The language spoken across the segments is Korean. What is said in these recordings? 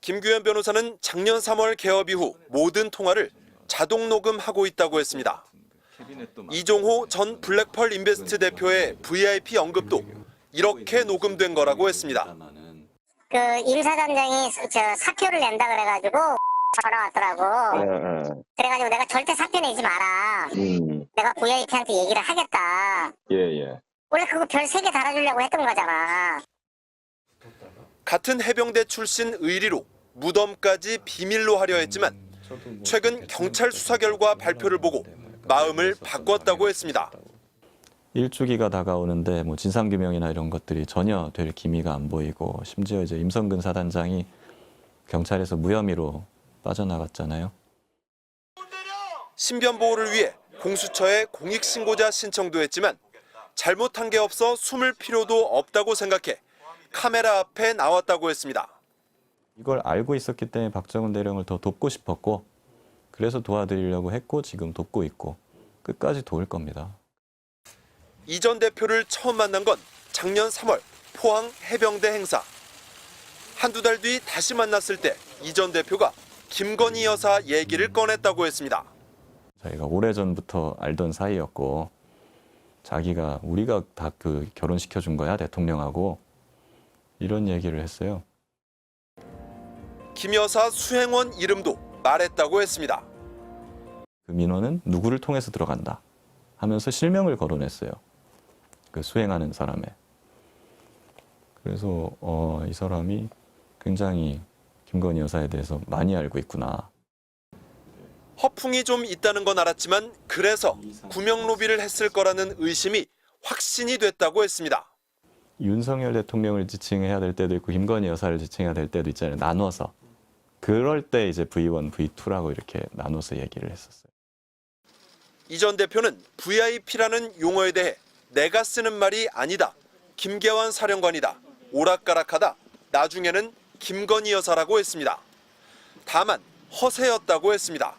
김규현 변호사는 작년 3월 개업 이후 모든 통화를 자동 녹음하고 있다고 했습니다. 이종호 전 블랙펄 인베스트 대표의 VIP 언급도 이렇게 녹음된 거라고 했습니다. 그 임 사단장이 사표를 낸다 그래가지고 전화 왔더라고. 그래가지고 내가 절대 사표 내지 마라. 내가 VIP한테 얘기를 하겠다. 예. 원래 그거 별 3개 달아주려고 했던 거잖아. 같은 해병대 출신 의리로 무덤까지 비밀로 하려 했지만 최근 경찰 수사 결과 발표를 보고 마음을 바꿨다고 했습니다. 일주기가 다가오는데 진상규명이나 이런 것들이 전혀 될 기미가 안 보이고 심지어 이제 임성근 사단장이 경찰에서 무혐의로 빠져나갔잖아요. 신변 보호를 위해 공수처에 공익신고자 신청도 했지만 잘못한 게 없어 숨을 필요도 없다고 생각해 카메라 앞에 나왔다고 했습니다. 이걸 알고 있었기 때문에 박정훈 대령을 더 돕고 싶었고 그래서 도와드리려고 했고 지금 돕고 있고 끝까지 도울 겁니다. 이 전 대표를 처음 만난 건 작년 3월 포항 해병대 행사. 한두 달 뒤 다시 만났을 때 이 전 대표가 김건희 여사 얘기를 꺼냈다고 했습니다. 저희가 오래전부터 알던 사이였고 자기가 우리가 다 결혼시켜준 거야 대통령하고 이런 얘기를 했어요. 김 여사 수행원 이름도 말했다고 했습니다. 그 민원은 누구를 통해서 들어간다 하면서 실명을 거론했어요. 그 수행하는 사람의. 그래서 이 사람이 굉장히 김건희 여사에 대해서 많이 알고 있구나. 허풍이 좀 있다는 건 알았지만 그래서 구명 로비를 했을 거라는 의심이 확신이 됐다고 했습니다. 윤석열 대통령을 지칭해야 될 때도 있고 김건희 여사를 지칭해야 될 때도 있잖아요. 나눠서. 그럴 때 이제 V1, V2라고 이렇게 나눠서 얘기를 했었어요. 이 전 대표는 VIP라는 용어에 대해 내가 쓰는 말이 아니다. 김계환 사령관이다. 오락가락하다. 나중에는 김건희 여사라고 했습니다. 다만 허세였다고 했습니다.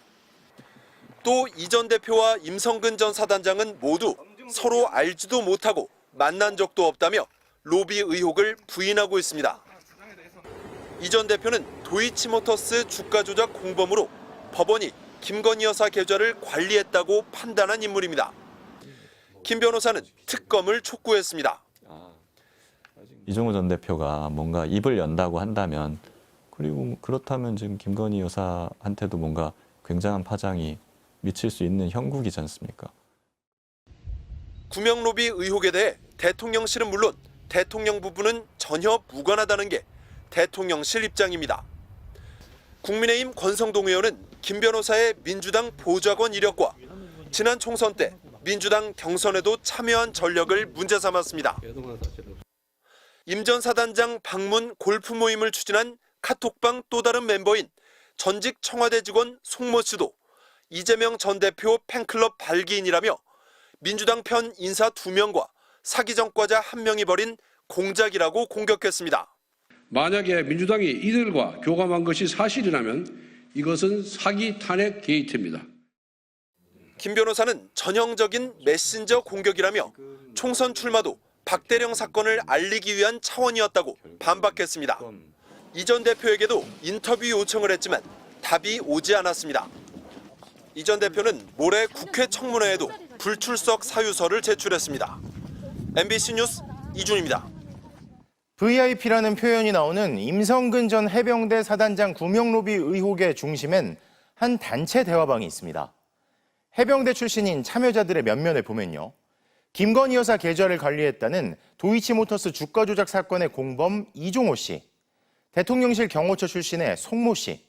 또 이 전 대표와 임성근 전 사단장은 모두 서로 알지도 못하고 만난 적도 없다며 로비 의혹을 부인하고 있습니다. 이 전 대표는 도이치모터스 주가 조작 공범으로 법원이 김건희 여사 계좌를 관리했다고 판단한 인물입니다. 김 변호사는 특검을 촉구했습니다. 이종호 전 대표가 뭔가 입을 연다고 한다면 그리고 그렇다면 지금 김건희 여사한테도 뭔가 굉장한 파장이 미칠 수 있는 형국이지 않습니까? 구명 로비 의혹에 대해 대통령실은 물론 대통령 부부는 전혀 무관하다는 게 대통령실 입장입니다. 국민의힘 권성동 의원은 김 변호사의 민주당 보좌관 이력과 지난 총선 때 민주당 경선에도 참여한 전력을 문제 삼았습니다. 임 전 사단장 방문 골프 모임을 추진한 카톡방 또 다른 멤버인 전직 청와대 직원 송모 씨도 이재명 전 대표 팬클럽 발기인이라며 민주당 편 인사 2명과 사기 전과자 1명이 벌인 공작이라고 공격했습니다. 만약에 민주당이 이들과 교감한 것이 사실이라면 이것은 사기 탄핵 게이트입니다. 김 변호사는 전형적인 메신저 공격이라며 총선 출마도 박대령 사건을 알리기 위한 차원이었다고 반박했습니다. 이 전 대표에게도 인터뷰 요청을 했지만 답이 오지 않았습니다. 이 전 대표는 모레 국회 청문회에도 불출석 사유서를 제출했습니다. MBC 뉴스 이준입니다. VIP라는 표현이 나오는 임성근 전 해병대 사단장 구명 로비 의혹의 중심엔 한 단체 대화방이 있습니다. 해병대 출신인 참여자들의 면면을 보면요. 김건희 여사 계좌를 관리했다는 도이치모터스 주가 조작 사건의 공범 이종호 씨, 대통령실 경호처 출신의 송모 씨,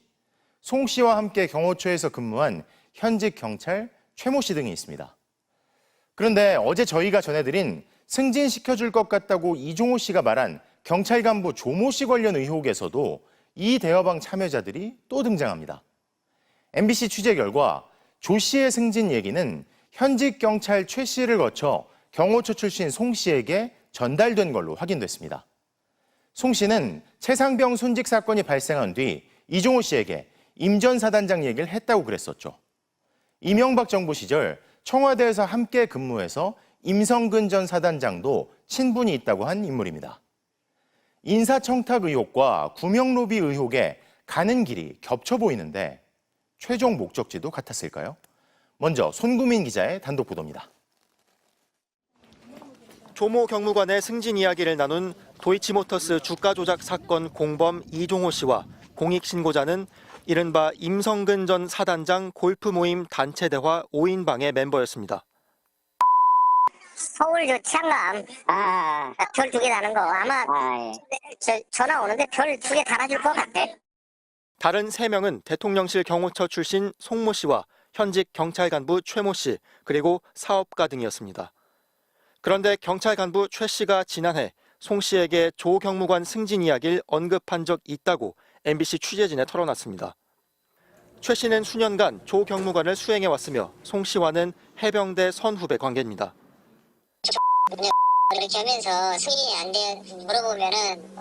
송 씨와 함께 경호처에서 근무한 현직 경찰 최모 씨 등이 있습니다. 그런데 어제 저희가 전해드린 승진시켜줄 것 같다고 이종호 씨가 말한 경찰 간부 조모 씨 관련 의혹에서도 이 대화방 참여자들이 또 등장합니다. MBC 취재 결과 조 씨의 승진 얘기는 현직 경찰 최 씨를 거쳐 경호처 출신 송 씨에게 전달된 걸로 확인됐습니다. 송 씨는 최상병 순직 사건이 발생한 뒤 이종호 씨에게 임 전 사단장 얘기를 했다고 그랬었죠. 이명박 정부 시절 청와대에서 함께 근무해서 임성근 전 사단장도 친분이 있다고 한 인물입니다. 인사청탁 의혹과 구명 로비 의혹에 가는 길이 겹쳐 보이는데 최종 목적지도 같았을까요? 먼저 손구민 기자의 단독 보도입니다. 조모 경무관의 승진 이야기를 나눈 도이치모터스 주가 조작 사건 공범 이종호 씨와 공익 신고자는 이른바 임성근 전 사단장 골프 모임 단체 대화 5인방의 멤버였습니다. 서울 저 치안감 별 2개 다는 거 아마 전화 오는데 별 2개 달아줄 것 같아. 다른 3명은 대통령실 경호처 출신 송모 씨와 현직 경찰 간부 최모 씨, 그리고 사업가 등이었습니다. 그런데 경찰 간부 최 씨가 지난해 송 씨에게 조 경무관 승진 이야기를 언급한 적 있다고 MBC 취재진에 털어놨습니다. 최 씨는 수년간 조 경무관을 수행해왔으며 송 씨와는 해병대 선후배 관계입니다. 이렇게 하면서 승진이 안 돼 물어보면은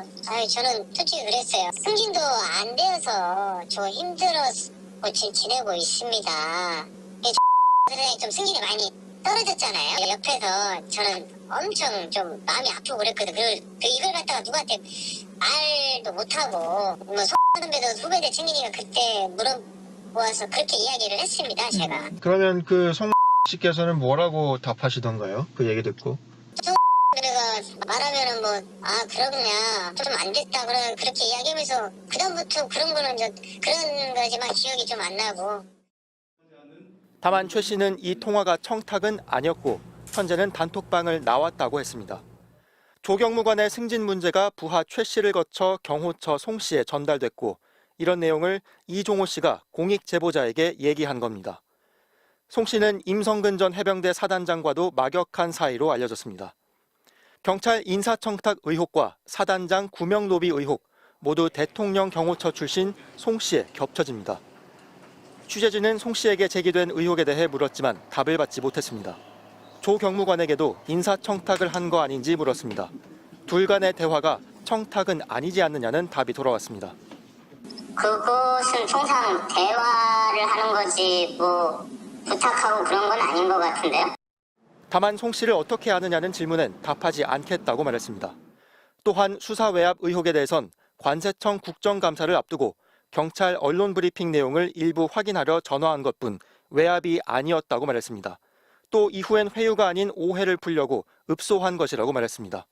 저는 솔직히 그랬어요. 승진도 안 되어서 저 힘들어서 지내고 있습니다. 선생님 좀 승진이 많이 떨어졌잖아요. 옆에서 저는 엄청 좀 마음이 아프고 그랬거든요. 이걸 갖다가 누구한테 말도 못하고 뭐 선배도 후배들 챙기니까 그때 물어보아서 그렇게 이야기를 했습니다. 제가. 그러면 그 송 씨께서는 뭐라고 답하시던가요? 그 얘기 듣고. 내가 말하면은 그러냐 좀 안 됐다 그렇게 이야기하면서 그다음부터 그런 거는 그런 거지만 기억이 좀 안 나고. 다만 최 씨는 이 통화가 청탁은 아니었고 현재는 단톡방을 나왔다고 했습니다. 조 경무관의 승진 문제가 부하 최 씨를 거쳐 경호처 송 씨에 전달됐고 이런 내용을 이종호 씨가 공익 제보자에게 얘기한 겁니다. 송 씨는 임성근 전 해병대 사단장과도 막역한 사이로 알려졌습니다. 경찰 인사청탁 의혹과 사단장 구명 로비 의혹 모두 대통령 경호처 출신 송 씨에 겹쳐집니다. 취재진은 송 씨에게 제기된 의혹에 대해 물었지만 답을 받지 못했습니다. 조 경무관에게도 인사청탁을 한 거 아닌지 물었습니다. 둘 간의 대화가 청탁은 아니지 않느냐는 답이 돌아왔습니다. 그것은 통상 대화를 하는 거지 부탁하고 그런 건 아닌 것 같은데요. 다만 송 씨를 어떻게 아느냐는 질문엔 답하지 않겠다고 말했습니다. 또한 수사 외압 의혹에 대해선 관세청 국정감사를 앞두고 경찰 언론 브리핑 내용을 일부 확인하려 전화한 것뿐 외압이 아니었다고 말했습니다. 또 이후엔 회유가 아닌 오해를 풀려고 읍소한 것이라고 말했습니다.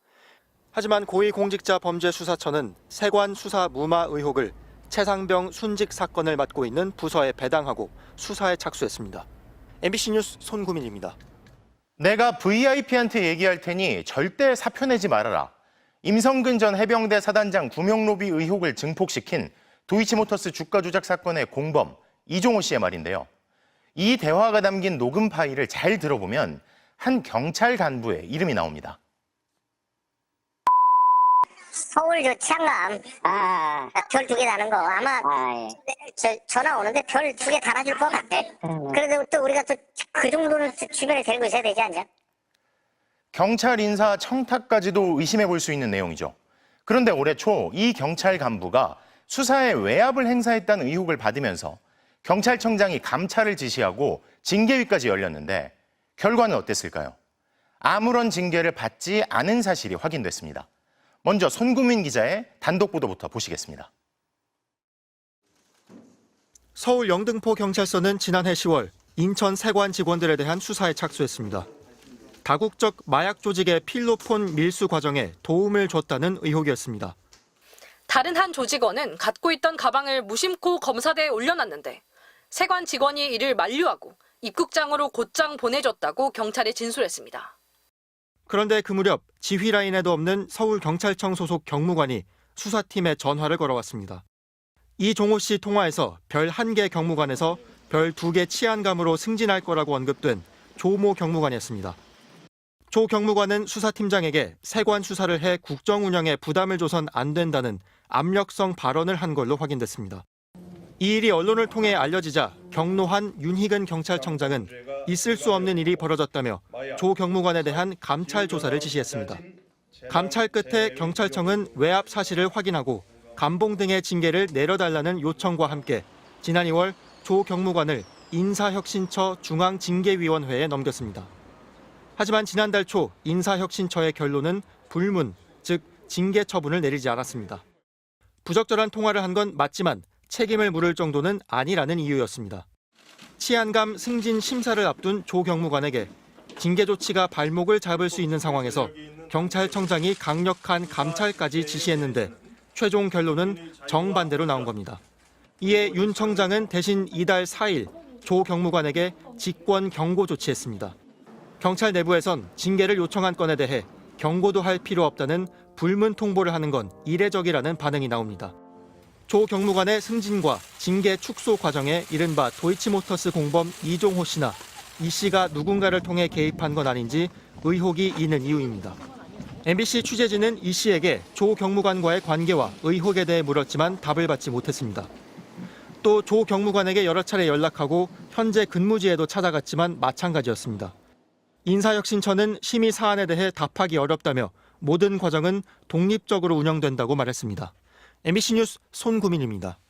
하지만 고위공직자범죄수사처는 세관 수사 무마 의혹을 최상병 순직 사건을 맡고 있는 부서에 배당하고 수사에 착수했습니다. MBC 뉴스 손구민입니다. 내가 VIP한테 얘기할 테니 절대 사표 내지 말아라. 임성근 전 해병대 사단장 구명로비 의혹을 증폭시킨 도이치모터스 주가 조작 사건의 공범 이종호 씨의 말인데요. 이 대화가 담긴 녹음 파일을 잘 들어보면 한 경찰 간부의 이름이 나옵니다. 서울 저 치안감 별 2개 다는 거 아마 전화 오는데 별 2개 달아줄 것 같아. 그래도 또 우리가 또 그 정도는 주변에 데리고 있어야 되지 않냐? 경찰 인사 청탁까지도 의심해 볼 수 있는 내용이죠. 그런데 올해 초 이 경찰 간부가 수사에 외압을 행사했다는 의혹을 받으면서 경찰청장이 감찰을 지시하고 징계위까지 열렸는데 결과는 어땠을까요? 아무런 징계를 받지 않은 사실이 확인됐습니다. 먼저 손구민 기자의 단독 보도부터 보시겠습니다. 서울 영등포 경찰서는 지난해 10월 인천 세관 직원들에 대한 수사에 착수했습니다. 다국적 마약 조직의 필로폰 밀수 과정에 도움을 줬다는 의혹이었습니다. 다른 한 조직원은 갖고 있던 가방을 무심코 검사대에 올려놨는데 세관 직원이 이를 만류하고 입국장으로 곧장 보내줬다고 경찰에 진술했습니다. 그런데 그 무렵 지휘 라인에도 없는 서울경찰청 소속 경무관이 수사팀에 전화를 걸어왔습니다. 이종호 씨 통화에서 별 1개 경무관에서 별 2개 치안감으로 승진할 거라고 언급된 조모 경무관이었습니다. 조 경무관은 수사팀장에게 세관 수사를 해 국정 운영에 부담을 줘선 안 된다는 압력성 발언을 한 걸로 확인됐습니다. 이 일이 언론을 통해 알려지자 경로한 윤희근 경찰청장은 있을 수 없는 일이 벌어졌다며 조 경무관에 대한 감찰 조사를 지시했습니다. 감찰 끝에 경찰청은 외압 사실을 확인하고 감봉 등의 징계를 내려달라는 요청과 함께 지난 2월 조 경무관을 인사혁신처 중앙징계위원회에 넘겼습니다. 하지만 지난달 초 인사혁신처의 결론은 불문, 즉 징계 처분을 내리지 않았습니다. 부적절한 통화를 한 건 맞지만 책임을 물을 정도는 아니라는 이유였습니다. 치안감 승진 심사를 앞둔 조 경무관에게 징계 조치가 발목을 잡을 수 있는 상황에서 경찰청장이 강력한 감찰까지 지시했는데 최종 결론은 정반대로 나온 겁니다. 이에 윤 청장은 대신 이달 4일 조 경무관에게 직권 경고 조치했습니다. 경찰 내부에선 징계를 요청한 건에 대해 경고도 할 필요 없다는 불문 통보를 하는 건 이례적이라는 반응이 나옵니다. 조 경무관의 승진과 징계 축소 과정에 이른바 도이치모터스 공범 이종호 씨나 이 씨가 누군가를 통해 개입한 건 아닌지 의혹이 있는 이유입니다. MBC 취재진은 이 씨에게 조 경무관과의 관계와 의혹에 대해 물었지만 답을 받지 못했습니다. 또 조 경무관에게 여러 차례 연락하고 현재 근무지에도 찾아갔지만 마찬가지였습니다. 인사혁신처는 심의 사안에 대해 답하기 어렵다며 모든 과정은 독립적으로 운영된다고 말했습니다. MBC 뉴스 손구민입니다.